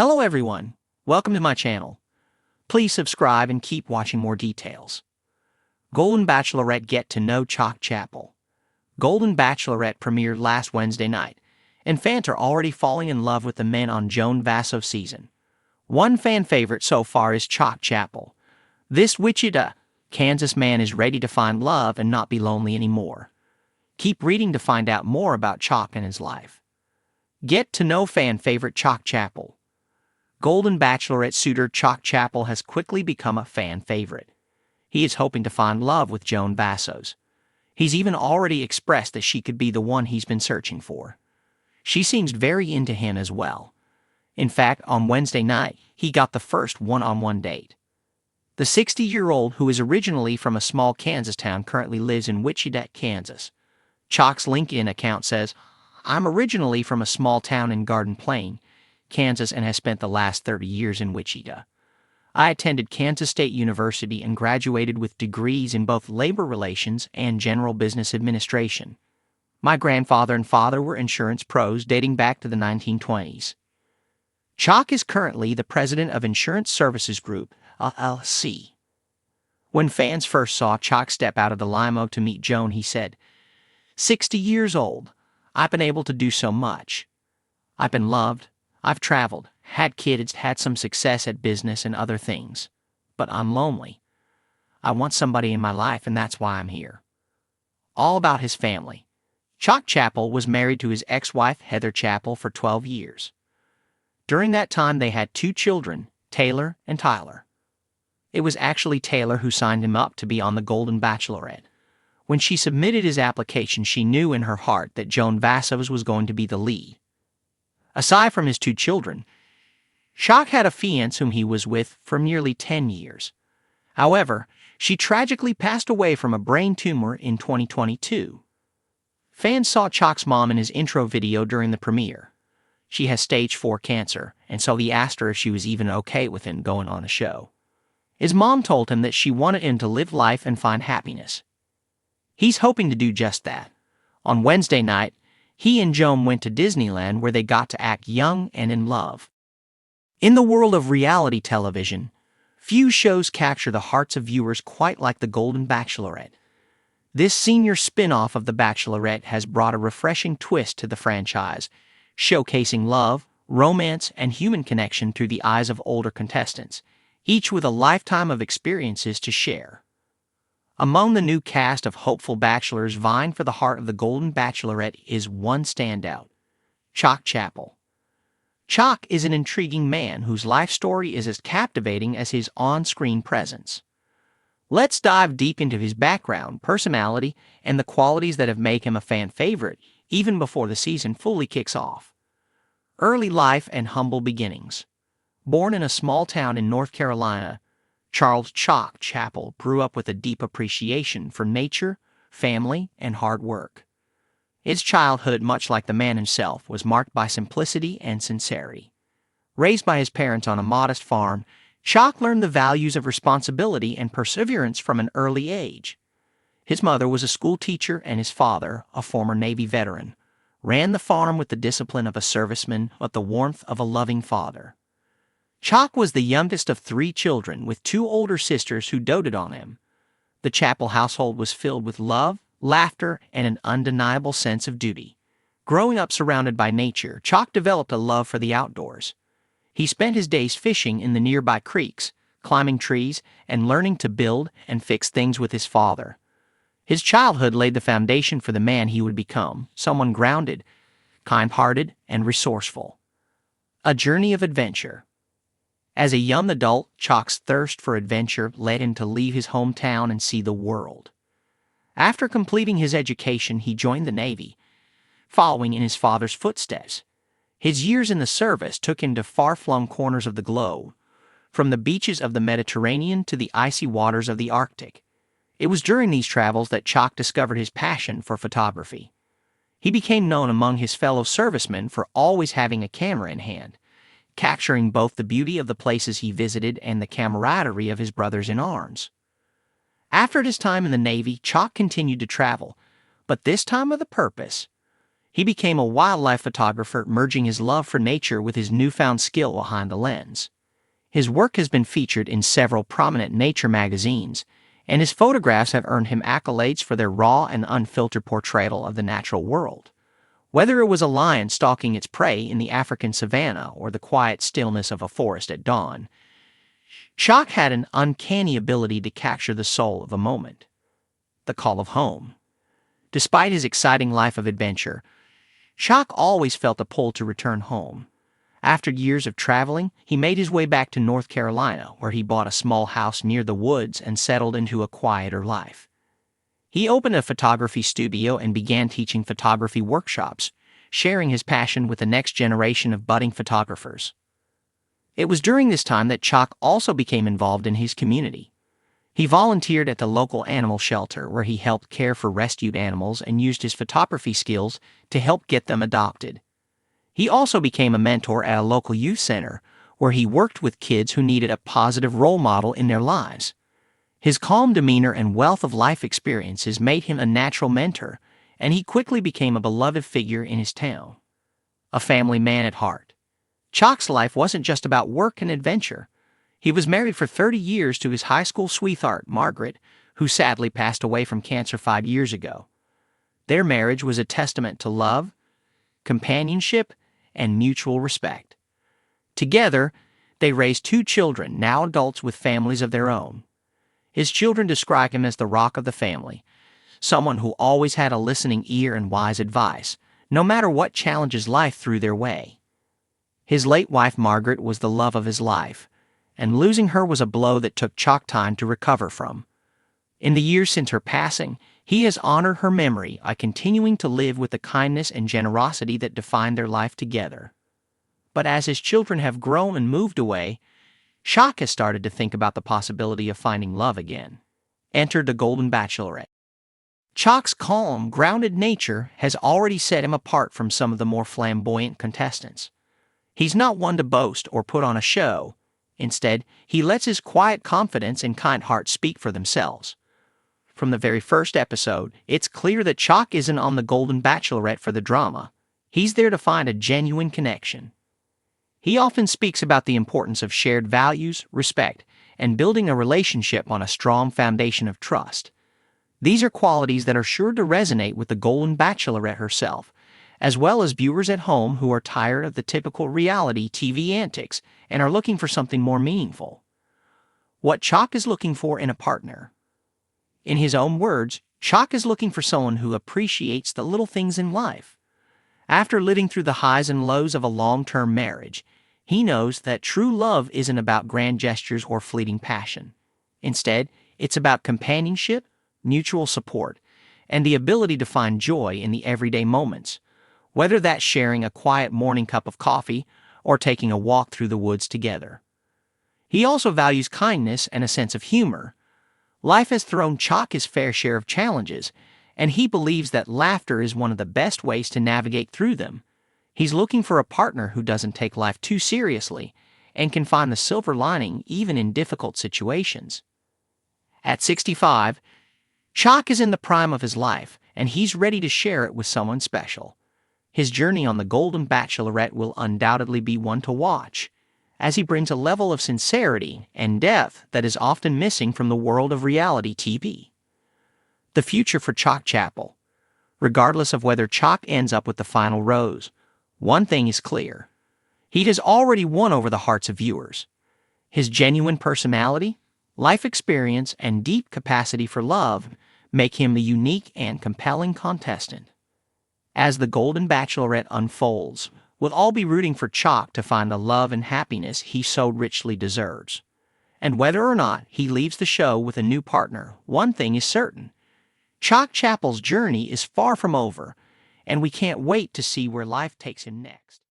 Hello everyone, welcome to my channel. Please subscribe and keep watching more details. Golden Bachelorette get to know Chock Chapple. Golden Bachelorette premiered last Wednesday night, and fans are already falling in love with the men on Joan Vasso's season. One fan favorite so far is Chock Chapple. This Wichita, Kansas man is ready to find love and not be lonely anymore. Keep reading to find out more about Chock and his life. Get to know fan favorite Chock Chapple. Golden Bachelorette suitor Chock Chapple has quickly become a fan favorite. He is hoping to find love with Joan Vasso's. He's even already expressed that she could be the one he's been searching for. She seems very into him as well. In fact, on Wednesday night, he got the first one-on-one date. The 60-year-old, who is originally from a small Kansas town, currently lives in Wichita, Kansas. Chock's LinkedIn account says, "I'm originally from a small town in Garden Plain, Kansas, and has spent the last 30 years in Wichita. I attended Kansas State University and graduated with degrees in both labor relations and general business administration. My grandfather and father were insurance pros dating back to the 1920s. Chock is currently the president of Insurance Services Group, LLC. When fans first saw Chock step out of the limo to meet Joan, he said, 60 years old, I've been able to do so much. I've been loved, I've traveled, had kids, had some success at business and other things. But I'm lonely. I want somebody in my life, and that's why I'm here." All about his family. Chock Chapple was married to his ex-wife Heather Chapple for 12 years. During that time they had 2 children, Taylor and Tyler. It was actually Taylor who signed him up to be on the Golden Bachelorette. When she submitted his application, she knew in her heart that Joan Vasso's was going to be the lead. Aside from his 2 children, Chock had a fiancée whom he was with for nearly 10 years. However, she tragically passed away from a brain tumor in 2022. Fans saw Chock's mom in his intro video during the premiere. She has stage 4 cancer, and so he asked her if she was even okay with him going on the show. His mom told him that she wanted him to live life and find happiness. He's hoping to do just that. On Wednesday night, he and Joan went to Disneyland, where they got to act young and in love. In the world of reality television, few shows capture the hearts of viewers quite like The Golden Bachelorette. This senior spin-off of The Bachelorette has brought a refreshing twist to the franchise, showcasing love, romance, and human connection through the eyes of older contestants, each with a lifetime of experiences to share. Among the new cast of hopeful bachelors vying for the heart of the Golden Bachelorette is one standout, Chock Chapple. Chock is an intriguing man whose life story is as captivating as his on-screen presence. Let's dive deep into his background, personality, and the qualities that have made him a fan favorite even before the season fully kicks off. Early life and humble beginnings. Born in a small town in North Carolina, Charles Chock Chapple grew up with a deep appreciation for nature, family, and hard work. His childhood, much like the man himself, was marked by simplicity and sincerity. Raised by his parents on a modest farm, Chock learned the values of responsibility and perseverance from an early age. His mother was a school teacher, and his father, a former Navy veteran, ran the farm with the discipline of a serviceman but the warmth of a loving father. Chock was the youngest of 3 children, with 2 older sisters who doted on him. The Chapple household was filled with love, laughter, and an undeniable sense of duty. Growing up surrounded by nature, Chock developed a love for the outdoors. He spent his days fishing in the nearby creeks, climbing trees, and learning to build and fix things with his father. His childhood laid the foundation for the man he would become, someone grounded, kind-hearted, and resourceful. A journey of adventure. As a young adult, Chock's thirst for adventure led him to leave his hometown and see the world. After completing his education, he joined the Navy, following in his father's footsteps. His years in the service took him to far-flung corners of the globe, from the beaches of the Mediterranean to the icy waters of the Arctic. It was during these travels that Chock discovered his passion for photography. He became known among his fellow servicemen for always having a camera in hand, capturing both the beauty of the places he visited and the camaraderie of his brothers in arms. After his time in the Navy, Chock continued to travel, but this time with a purpose. He became a wildlife photographer, merging his love for nature with his newfound skill behind the lens. His work has been featured in several prominent nature magazines, and his photographs have earned him accolades for their raw and unfiltered portrayal of the natural world. Whether it was a lion stalking its prey in the African savanna or the quiet stillness of a forest at dawn, Chock had an uncanny ability to capture the soul of a moment. The call of home. Despite his exciting life of adventure, Chock always felt a pull to return home. After years of traveling, he made his way back to North Carolina, where he bought a small house near the woods and settled into a quieter life. He opened a photography studio and began teaching photography workshops, sharing his passion with the next generation of budding photographers. It was during this time that Chock also became involved in his community. He volunteered at the local animal shelter, where he helped care for rescued animals and used his photography skills to help get them adopted. He also became a mentor at a local youth center, where he worked with kids who needed a positive role model in their lives. His calm demeanor and wealth of life experiences made him a natural mentor, and he quickly became a beloved figure in his town. A family man at heart. Chock's life wasn't just about work and adventure. He was married for 30 years to his high school sweetheart, Margaret, who sadly passed away from cancer 5 years ago. Their marriage was a testament to love, companionship, and mutual respect. Together, they raised 2 children, now adults with families of their own. His children describe him as the rock of the family, someone who always had a listening ear and wise advice, no matter what challenges life threw their way. His late wife Margaret was the love of his life, and losing her was a blow that took Chock time to recover from. In the years since her passing, he has honored her memory by continuing to live with the kindness and generosity that defined their life together. But as his children have grown and moved away, Chock has started to think about the possibility of finding love again. Enter the Golden Bachelorette. Chock's calm, grounded nature has already set him apart from some of the more flamboyant contestants. He's not one to boast or put on a show. Instead, he lets his quiet confidence and kind heart speak for themselves. From the very first episode, it's clear that Chock isn't on the Golden Bachelorette for the drama. He's there to find a genuine connection. He often speaks about the importance of shared values, respect, and building a relationship on a strong foundation of trust. These are qualities that are sure to resonate with the Golden Bachelorette herself, as well as viewers at home who are tired of the typical reality TV antics and are looking for something more meaningful. What Chock is looking for in a partner. In his own words, Chock is looking for someone who appreciates the little things in life. After living through the highs and lows of a long-term marriage, he knows that true love isn't about grand gestures or fleeting passion. Instead, it's about companionship, mutual support, and the ability to find joy in the everyday moments, whether that's sharing a quiet morning cup of coffee or taking a walk through the woods together. He also values kindness and a sense of humor. Life has thrown Chock his fair share of challenges, and he believes that laughter is one of the best ways to navigate through them. He's looking for a partner who doesn't take life too seriously and can find the silver lining even in difficult situations. At 65, Chock is in the prime of his life, and he's ready to share it with someone special. His journey on the Golden Bachelorette will undoubtedly be one to watch, as he brings a level of sincerity and depth that is often missing from the world of reality TV. The future for Chock Chapple. Regardless of whether Chock ends up with the final rose, one thing is clear. He has already won over the hearts of viewers. His genuine personality, life experience, and deep capacity for love make him a unique and compelling contestant. As the Golden Bachelorette unfolds, we'll all be rooting for Chock to find the love and happiness he so richly deserves. And whether or not he leaves the show with a new partner, one thing is certain. Chock Chapple's journey is far from over, and we can't wait to see where life takes him next.